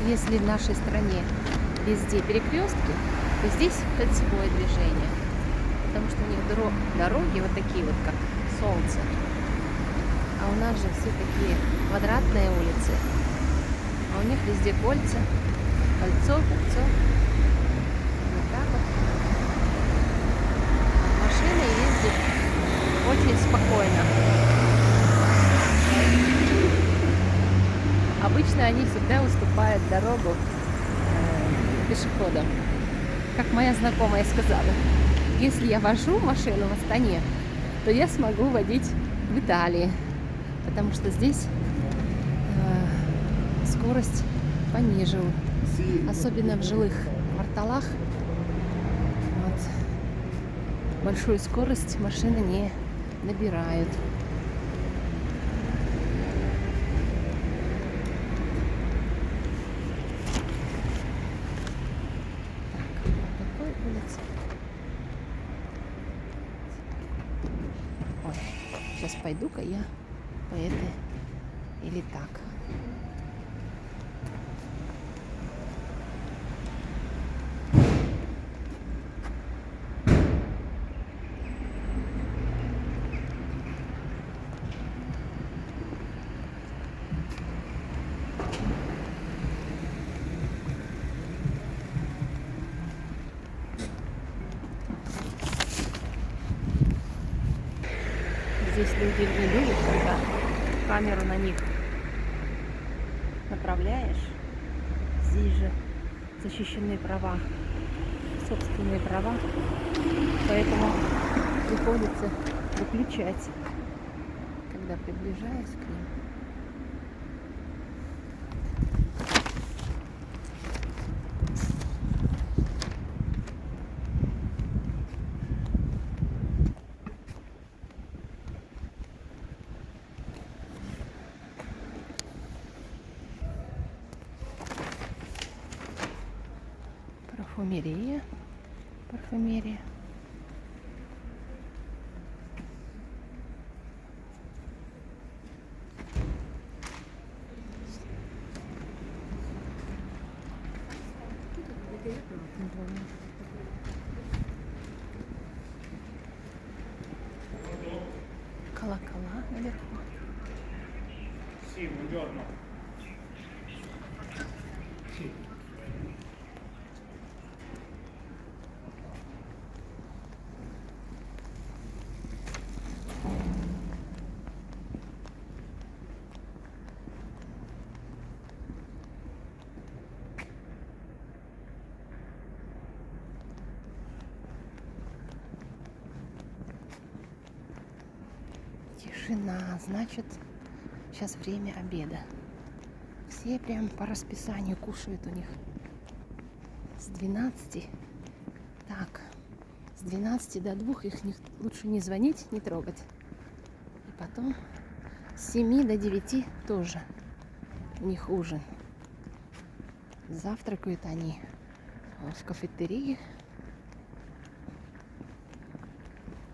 если в нашей стране везде перекрестки, то здесь кольцевое движение. Потому что у них дороги вот такие вот, как солнце. А у нас же все такие квадратные улицы. А у них везде кольца. Кольцо. Вот так вот. Машины ездят очень спокойно. Обычно они всегда уступают дорогу пешеходам. Как моя знакомая сказала, если я вожу машину в Астане, то я смогу водить в Италии. Потому что здесь скорость пониже. Особенно в жилых кварталах. Вот. Большую скорость машины не набирают. Ой, сейчас пойду-ка я по этой или так. Здесь люди не любят, когда камеру на них направляешь. Здесь же защищены права, собственные права, поэтому приходится выключать, когда приближаюсь к ним. Парфюмерия. Колокола наверху. Sì, buongiorno. Тишина, значит, сейчас время обеда. Все прям по расписанию кушают у них. С 12. Так, с 12 до 2 их лучше не звонить, не трогать. И потом с 7 до 9 тоже у них ужин. Завтракают они в кафетерии.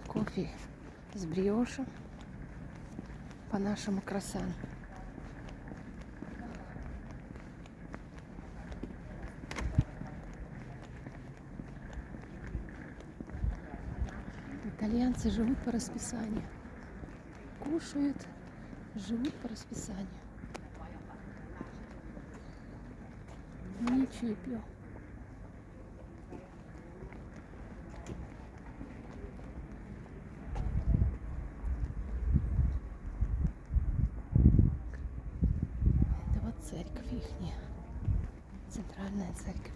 Кофе с бриошем. По-нашему круассан. Итальянцы живут по расписанию. Кушают, живут по расписанию. Ничего пью. Это вот церковь ихняя. Центральная церковь.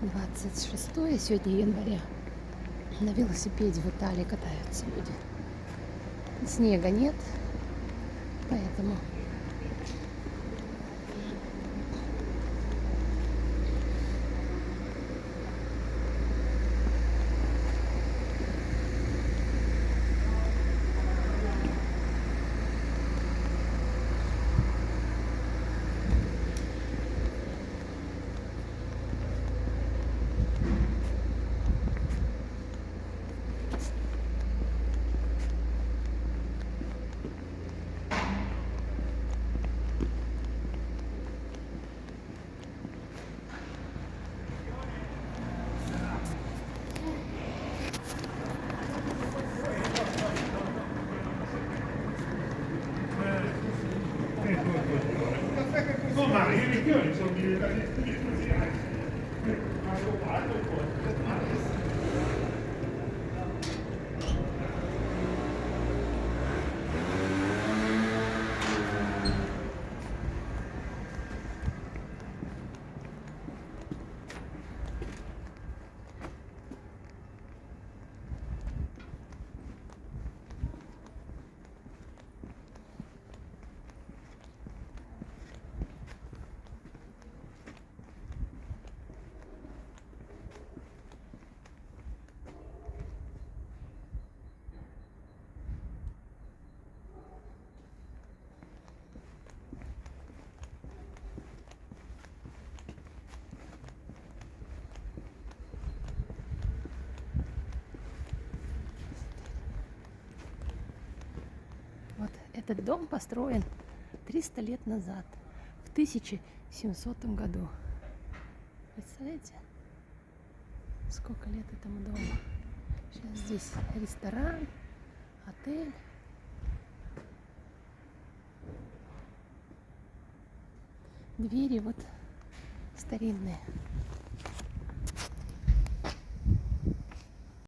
26 сегодня января. На велосипеде в Италии катаются люди. Снега нет, поэтому No, ma io le chiodi sono diventati. вот этот дом построен 300 лет назад, в 1700 году. Представляете, сколько лет этому дому? Сейчас здесь ресторан, отель. Двери вот старинные.